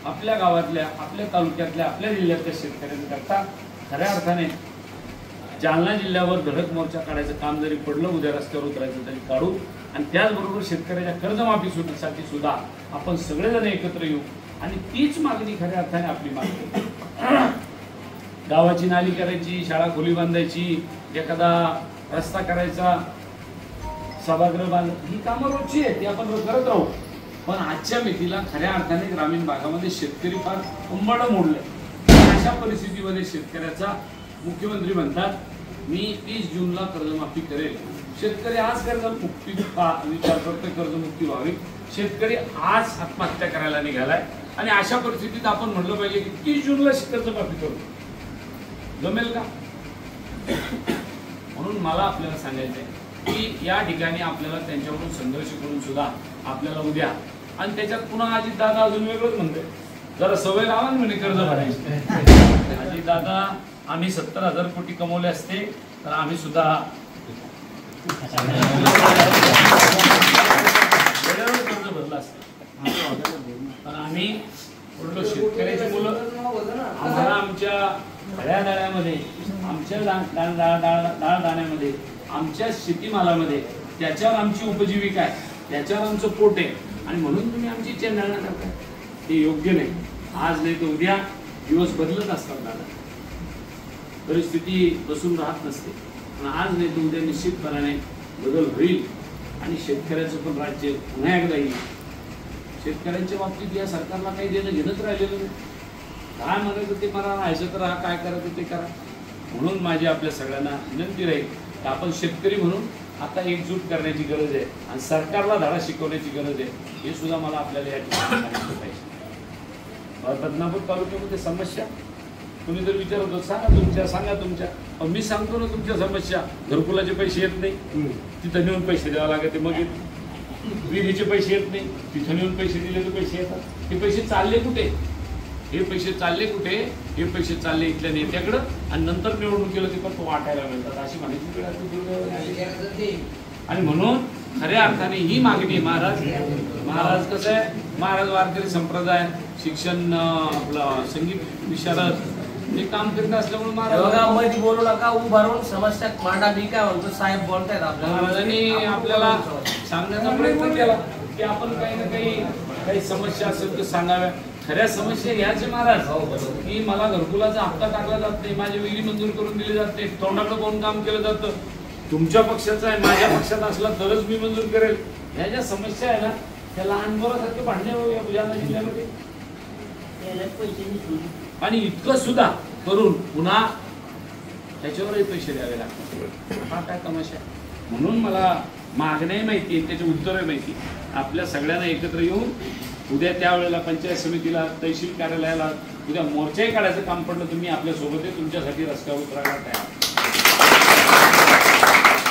आपल्या गावातल्या, आपल्या तालुक्यातल्या, आपल्या जिल्ह्यातल्या शेतकऱ्यांकरता खऱ्या अर्थाने जालना जिल्ह्यावर धडक मोर्चा काढायचं काम जरी पडलं, उद्या रस्त्यावर उतरायचं तरी काढू. आणि त्याचबरोबर शेतकऱ्याच्या कर्जमाफीसाठी सुद्धा आपण सगळेजण एकत्र येऊ आणि तीच मागणी खऱ्या अर्थाने आपली मागणी. गावाची नाली करायची, शाळा खोली बांधायची, एखादा रस्ता करायचा, सभागृह बांध, ही कामं रोजची आहेत, ती आपण करत राहू. पण आजच्या मितीला खऱ्या अर्थाने ग्रामीण भागामध्ये शेतकरी फार उंबड मोडले. अशा परिस्थितीमध्ये शेतकऱ्याचा मुख्यमंत्री म्हणतात मी 30 जूनला कर्जमाफी करेल. शेतकरी आज कर्जमुक्ती विचार करतोय, कर्जमुक्ती व्हावी. शेतकरी आज आत्महत्या करायला निघालाय आणि अशा परिस्थितीत आपण म्हणलं पाहिजे की 30 जूनला कर्जमाफी करू, जमेल का? म्हणून मला आपल्याला सांगायचंय की या ठिकाणी आपल्याला त्यांच्यावरून संघर्ष करून सुद्धा आपल्याला उद्या, आणि त्याच्यात पुन्हा अजितदादा अजून वेगळंच म्हणते, जरा सवय लावा म्हणे कर्ज भरायची. अजितदादा आम्ही 70,000 कोटी कमवले असते तर आम्ही सुद्धा कर्ज भरलं असतं. पण आम्ही शेतकऱ्याची मुलं आम्हाला आमच्या खड्या दाण्यामध्ये, आमच्या डाळ दाण्यामध्ये, आमच्या शेतीमालामध्ये त्याच्यावर आमची उपजीविका आहे, त्याच्यावर आमचं पोट आहे. आणि म्हणून तुम्ही आमची चेंडाळणा करताय, ते योग्य नाही. आज नाही तर उद्या दिवस बदलत असतात दादा, परिस्थिती बसून राहत नसते. पण आज नाही तर उद्या निश्चितपणाने बदल होईल आणि शेतकऱ्याचं पण राज्य पुन्हा एकदा येईल. शेतकऱ्यांच्या बाबतीत या सरकारला काही देणं घेणंच राहिलेलं नाही. काय म्हणायचं ते मला राहायचं तर काय करायचं ते करा. म्हणून माझी आपल्या सगळ्यांना विनंती राहील की आपण शेतकरी म्हणून आता एकजूट करण्याची गरज आहे आणि सरकारला धडा शिकवण्याची गरज आहे. हे सुद्धा मला आपल्याला या ठिकाणी सांगितलं पाहिजे. बदनापूर तालुक्यामध्ये समस्या तुम्ही जर विचारत सांगा तुमच्या. मी सांगतो ना तुमच्या समस्या. घरकुलाचे पैसे येत नाही, तिथं नेऊन पैसे द्यावे लागते. मग विहिरीचे पैसे येत नाही, तिथं नेऊन पैसे दिले तर पैसे येतात. हे पैसे चालले कुठे? हे पैसे चालले कुठे? हे पैसे चालले इथल्या नेत्याकडं आणि नंतर निवडणुकीला ते फक्त वाटायला मिळतात, अशी म्हणायची वेळ. आणि म्हणून खऱ्या अर्थाने ही मागणी महाराज कसं आहे, महाराज वारकरी संप्रदाय, शिक्षण आपलं संगीत विशारद हे काम करीत असल्यामुळे महाराज बोलू नका, उभा राहून समस्या मांडा. मी काय म्हणतो साहेब बोलतायत आपल्या महाराजांनी आपल्याला सांगण्याचा प्रयत्न केला की आपण काही ना काही समस्या असेल तर सांगाव्या. खऱ्या समस्या ह्याच महाराज की मला घरकुलाचा हप्ता टाकला जात नाही, माझी विहिरी मंजूर करून दिली जाते, तोंडाकडे पाहून काम केलं जातं. तुमच्या पक्षाचा आहे, माझ्या पक्षात असला तरच मी मंजूर करेल. ह्या ज्या समस्या आहे ना त्या लहान मुलासारखे भांडणे होऊया जालना जिल्ह्यामध्ये. आणि इतकं सुद्धा करून पुन्हा त्याच्यावरही पैसे द्यावे लागतात. हा काय तमाशा. म्हणून मला मागण्याही माहिती आहे, त्याची उत्तरही माहिती. आपल्या सगळ्यांना एकत्र येऊन उद्या त्यावेळेला पंचायत समितीला, तहसील कार्यालयाला उद्या मोर्चाही काढायचं काम पडलं तर मी आपल्यासोबत आहे, तुमच्यासाठी रस्त्यावर उतरायला तयार.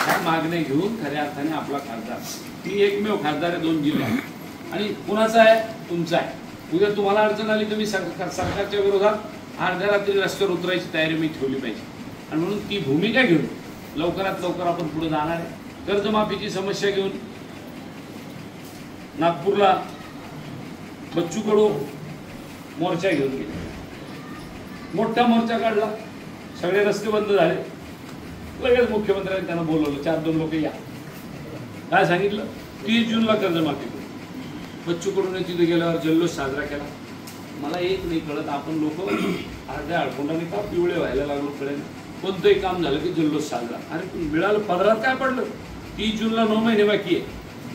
ह्या मागण्या घेऊन खऱ्या अर्थाने आपला खासदार, मी एकमेव खासदार आहे 2 जिल्ह्यात. आणि कुणाचा आहे? तुमचा आहे. उद्या तुम्हाला अडचण आली तर मी सरकारच्या विरोधात अर्ध्या रात्री रस्त्यावर उतरायची तयारी मी ठेवली पाहिजे. आणि म्हणून ती भूमिका घेऊन लवकरात लवकर आपण पुढे जाणार आहे. कर्जमाफीची समस्या घेऊन नागपूरला बच्चू कडू मोर्चा घेऊन गेले, मोठा मोर्चा काढला, सगळे रस्ते बंद झाले. लगेच मुख्यमंत्र्यांनी त्यांना बोलवलं, 4-2 लोक या. काय सांगितलं? 30 जूनला कर्जमाफी करू. बच्चू कडूने तिथे गेल्यावर जल्लोष साजरा केला. मला एक नाही कळत, आपण लोक अर्ध्या अडकुंडाने का पिवळे व्हायला लागलो कळेल. कोणतंही काम झालं की जल्लोष साजरा. अरे मिळालं, पदरात काय पडलं? 30 जूनला 9 महिने बाकी आहे,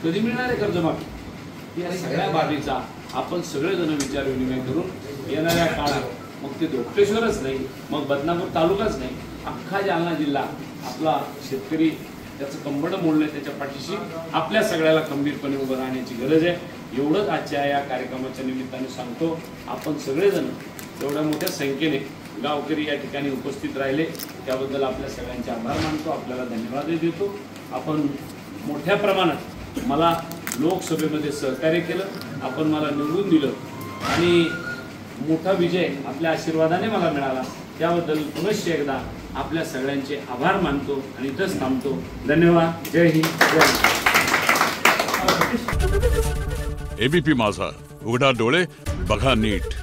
कधी मिळणार आहे कर्जमाफी? या सगळ्या बाबीचा आपण सगळेजण विचार विनिमय करून येणाऱ्या काळात मग ते धोपेश्वरच नाही, मग बदनापूर तालुकाच नाही, अख्खा जालना जिल्हा आपला शेतकरी त्याचं कंबड मोडलंय, त्याच्या पाठीशी आपल्या सगळ्याला खंबीरपणे उभं राहण्याची गरज आहे. एवढंच आजच्या या कार्यक्रमाच्या निमित्ताने सांगतो. आपण सगळेजण एवढ्या मोठ्या संख्येने गावकरी या ठिकाणी उपस्थित राहिले त्याबद्दल आपल्या सगळ्यांचे आभार मानतो, आपल्याला धन्यवादही देतो. आपण मोठ्या प्रमाणात मला लोकसभेमध्ये सहकार्य केलं, आपण मला निवडून दिलं आणि मोठा विजय आपल्या आशीर्वादाने मला मिळाला, त्याबद्दल पुनश्च एकदा आपल्या सगळ्यांचे आभार मानतो आणि इथंच थांबतो. धन्यवाद. जय हिंद, जय एबीपी माझा, उघडा डोळे बघा नीट.